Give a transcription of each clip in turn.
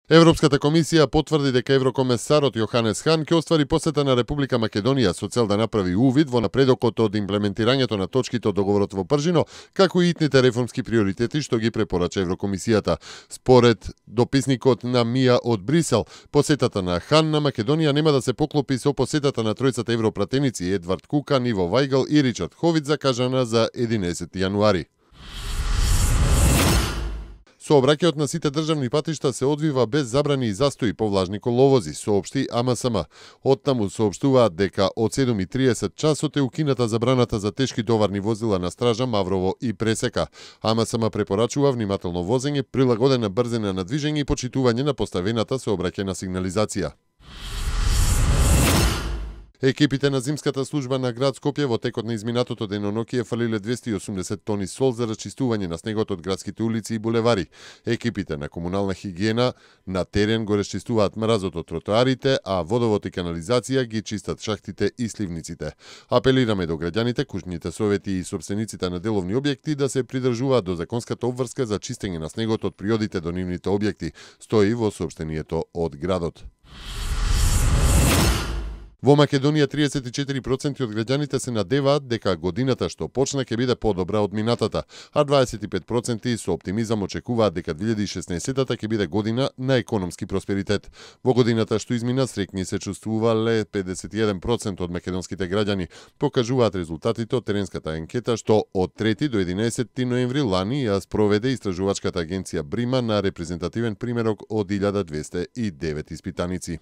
Европската комисија потврди дека еврокомесарот Јоханес Хан ќе оствари посета на Република Македонија со цел да направи увид во напредокот од имплементирањето на точките од договорот во Пржино, како и итните реформски приоритети што ги препорача Еврокомисијата. Според дописникот на Мија од Брисел, посетата на Хан на Македонија нема да се поклопи со посетата на тројцата европратеници Едвард Кукан, Иво Вајгал и Ричард Ховиц закажана за 11 јануари. Сообраќајот на сите државни патишта се одвива без забрани и застои по влажни коловози, соопшти АМСМ. Оттаму соопштуваат дека од 7:30 часот е укината забраната за тешки товарни возила на стража Маврово и Пресека. АМСМ препорачува внимателно возење, прилагодена брзина на движење и почитување на поставената сообраќајна сигнализација. Екипите на зимската служба на град Скопје во текот на изминатото денонокие фалиле 280 тони сол за расчистување на снегот од градските улици и булевари. Екипите на комунална хигиена на терен го расчистуваат мразот од тротоарите, а водовод и канализација ги чистат шахтите и сливниците. Апелираме до граѓаните, кужните совети и сопствениците на деловни објекти да се придржуваат до законската обврска за чистење на снегот од приодите до нивните објекти, стои во соопштението од градот. Во Македонија 34% од граѓаните се надеваат дека годината што почна ќе биде подобра од минатата, а 25% со оптимизам очекуваат дека 2016-та ќе биде година на економски просперитет. Во годината што измина среќни се чувствувале 51% од македонските граѓани, покажуваат резултатите од теренската анкета што од 3 до 11 ноември лани ја спроведе истражувачката агенција Брима на репрезентативен примерок од 1209 испитаници.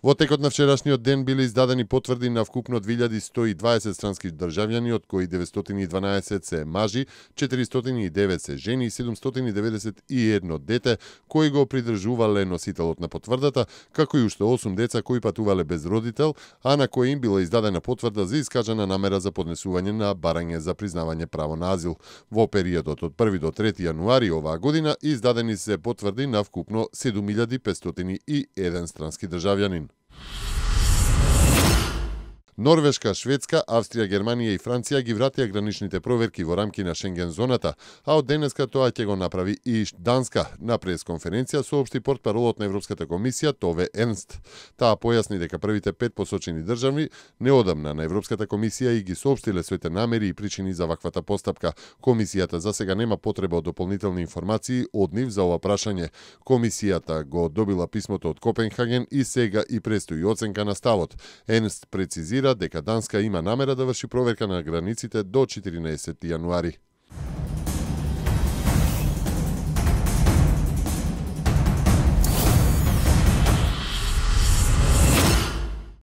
Во текот на вчерашниот ден биле издадени потврди на вкупно 2120 странски државјани, од кои 912 се мажи, 409 се жени и 791 дете, кои го придржувале носителот на потврдата, како и уште 8 деца кои патувале без родител, а на кои им била издадена потврда за искажана намера за поднесување на барање за признавање право на азил. Во периодот од 1 до 3 јануари оваа година издадени се потврди на вкупно 7501 странски државјанин. Норвешка, Шведска, Австрија, Германија и Франција ги вратија граничните проверки во рамки на Шенген зоната, а од денеска тоа ќе го направи и Данска. На пресконференција соопшти портпаролот на Европската комисија Тове Ернст. Таа појасни дека првите 5 посочени држави неодамна на Европската комисија и ги соопштиле своите намери и причини за ваквата постапка. Комисијата за сега нема потреба од дополнителни информации од нив за ова прашање. Комисијата го добила писмото од Копенхаген и сега и престои оценка на ставот. Ернст прецизира дека Данска има намера да врши проверка на границите до 14 јануари.